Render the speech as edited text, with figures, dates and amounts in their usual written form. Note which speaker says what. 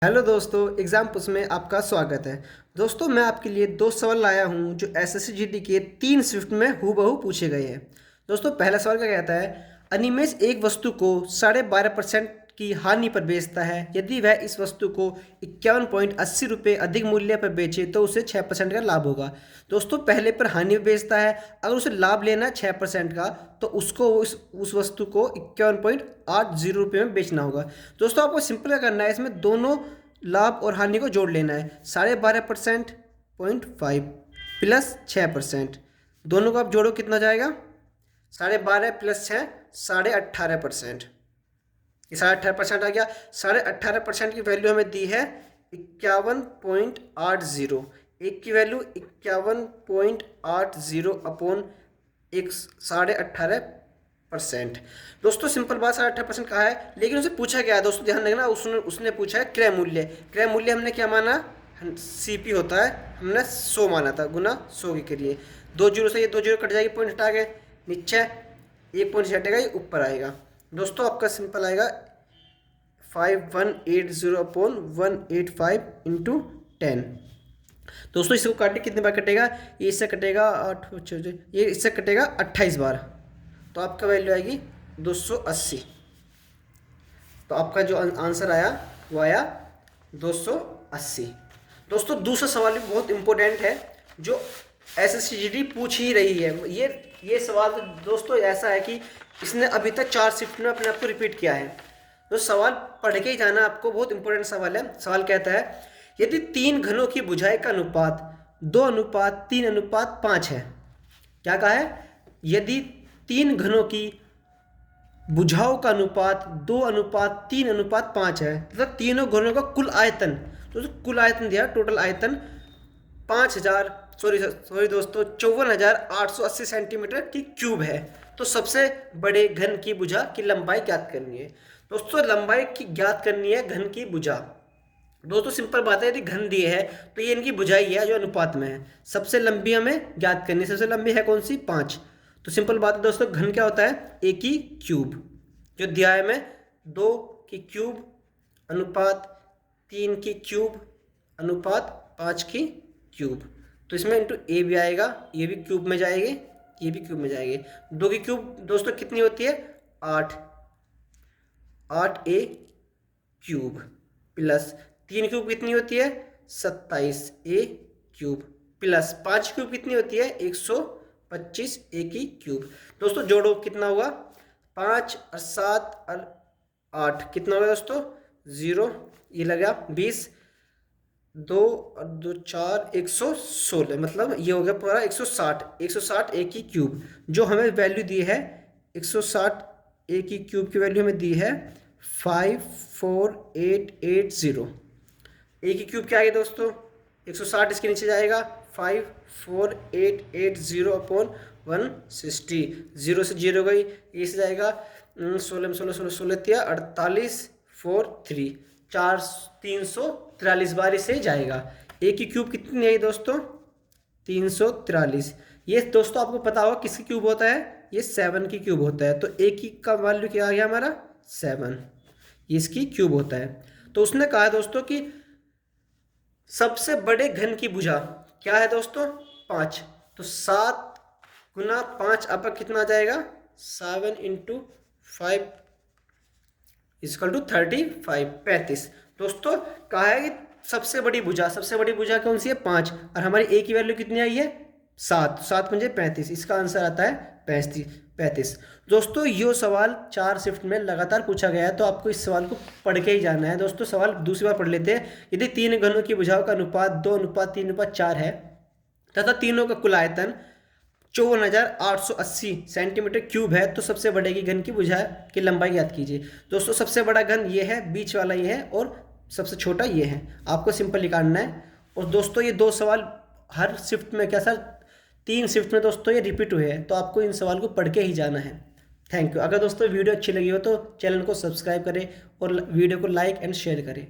Speaker 1: Hello दोस्तों, exam push में आपका स्वागत है। दोस्तों, मैं आपके लिए दो सवाल लाया हूं जो एसएससी जीडी के 3 शिफ्ट में हूबहू पूछे गए हैं। दोस्तों, पहला सवाल क्या कहता है, अनिमेष एक वस्तु को 12.5% की हानि पर बेचता है। यदि वह इस वस्तु को 51.80 रुपये अधिक मूल्य पर बेचे तो उसे 6% का लाभ होगा। दोस्तों, पहले पर हानि पर बेचता है, अगर उसे लाभ लेना है 6% का तो उसको उस वस्तु को 51.80 रुपये में बेचना होगा। दोस्तों, आपको सिंपल क्या करना है, इसमें दोनों लाभ और हानि को जोड़ लेना है। 12.5% 0.5 प्लस 6%, दोनों को आप जोड़ो कितना जाएगा, 12.5 प्लस 6 18.5%। ये 18.5% आ गया। 18.5% की वैल्यू हमें दी है 51.80। एक की वैल्यू 51.80 अपॉन एक 18.5%। दोस्तों, सिंपल बात, 18% कहा है, लेकिन उसे पूछा गया है। दोस्तों ध्यान रखना, उसने पूछा है क्रय मूल्य। क्रय मूल्य हमने क्या माना, सीपी होता है, हमने 100 माना था, गुना 100 के लिए। 2 जीरो से ये 2 जीरो कट जाएगी, पॉइंट हटा गए, नीचे 1 पॉइंट हटेगा, ये ऊपर आएगा। दोस्तों, आपका सिंपल आएगा 5180 अपॉन 185 इंटू 10। दोस्तों, इसको काटे कितने बार कटेगा, ये इससे कटेगा 8, ये इससे कटेगा 28 बार, तो आपका वैल्यू आएगी 280। तो आपका जो आंसर आया वो आया 280। दोस्तों, दूसरा सवाल भी बहुत इंपॉर्टेंट है जो एसएससी जीडी पूछ ही रही है। ये सवाल दोस्तों ऐसा है कि इसने अभी तक 4 शिफ्ट में अपने आप को रिपीट किया है। तो सवाल पढ़ के ही जाना, आपको बहुत इंपॉर्टेंट सवाल है। सवाल कहता है, यदि 3 घनों की भुजाई का अनुपात 2:3:5 है। क्या कहा है, यदि 3 घनों की भुजाओं का अनुपात 2:3:5 है, मतलब तीनों घनों का कुल आयतन, तो कुल आयतन दिया, टोटल आयतन 54,880 सेंटीमीटर की क्यूब है। तो सबसे बड़े घन की भुजा की लंबाई ज्ञात करनी है। दोस्तों, लंबाई की ज्ञात करनी है घन की भुजा। दोस्तों, सिंपल बात है, यदि घन दिए है तो ये इनकी भुजाई है जो अनुपात में है। सबसे लंबी हमें ज्ञात करनी है, सबसे लंबी है कौन सी, 5। तो सिंपल बात है दोस्तों, घन क्या होता है, ए की क्यूब, जो दिया है हमें 2 की क्यूब अनुपात 3 की क्यूब अनुपात 5 की क्यूब। तो इसमें इंटू ए भी आएगा, ये भी क्यूब में जाएगी, ये भी क्यूब में जाएगी। 2 की क्यूब दोस्तों कितनी होती है, 8 ए क्यूब, प्लस 3 क्यूब कितनी होती है, 27 ए क्यूब, प्लस 5 क्यूब कितनी होती है, 125 ए की क्यूब। दोस्तों जोड़ो कितना हुआ, 5 और 7 और 8 कितना होगा दोस्तों, 0, ये लगा 20, 2 और 2 4 116, मतलब ये हो गया पूरा 160 ए की क्यूब। जो हमें वैल्यू दी है 160 ए की क्यूब की वैल्यू हमें दी है 54880। ए की क्यूब क्या है दोस्तों, 160 इसके नीचे जाएगा, 54880 अपॉन 160, 0 से 0 गई, ए से जाएगा 16 16 16 16 48 4 3 343 बार इसे जाएगा। ए की क्यूब कितनी है दोस्तों, 343। ये दोस्तों आपको पता होगा किसकी क्यूब होता है, ये 7 की क्यूब होता है। तो ए की का वैल्यू क्या आ गया हमारा, 7, ये इसकी क्यूब होता है। तो उसने कहा दोस्तों कि सबसे बड़े घन की भुजा क्या है दोस्तों, 5। तो 7 गुना 5 आपका कितना आ जाएगा, 7 इंटू 5 इक्वल टू 35। दोस्तों कहा है कि सबसे बड़ी भुजा कौन सी है, 5, और हमारी ए की वैल्यू कितनी आई है, 7 मुझे 35, इसका आंसर आता है 35। दोस्तों, ये सवाल 4 शिफ्ट में लगातार पूछा गया है, तो आपको इस सवाल को पढ़ के ही जाना है। दोस्तों, सवाल दूसरी बार पढ़ लेते हैं। यदि 3 घनों की भुजाओं का अनुपात 2:3:4 है तथा तीनों का कुल आयतन 54,880 सेंटीमीटर क्यूब है, तो सबसे बड़े की घन की भुजा की लंबाई ज्ञात कीजिए। दोस्तों, सबसे बड़ा घन ये है, बीच वाला ये है, और सबसे छोटा ये है। आपको सिंपल निकालना है। और दोस्तों, ये 2 सवाल हर शिफ्ट में, क्या सर, 3 शिफ्ट में दोस्तों ये रिपीट हुए हैं, तो आपको इन सवाल को पढ़ के ही जाना है। Thank you. अगर दोस्तों वीडियो अच्छी लगी हो तो चैनल को सब्सक्राइब करें और वीडियो को लाइक एंड शेयर करें।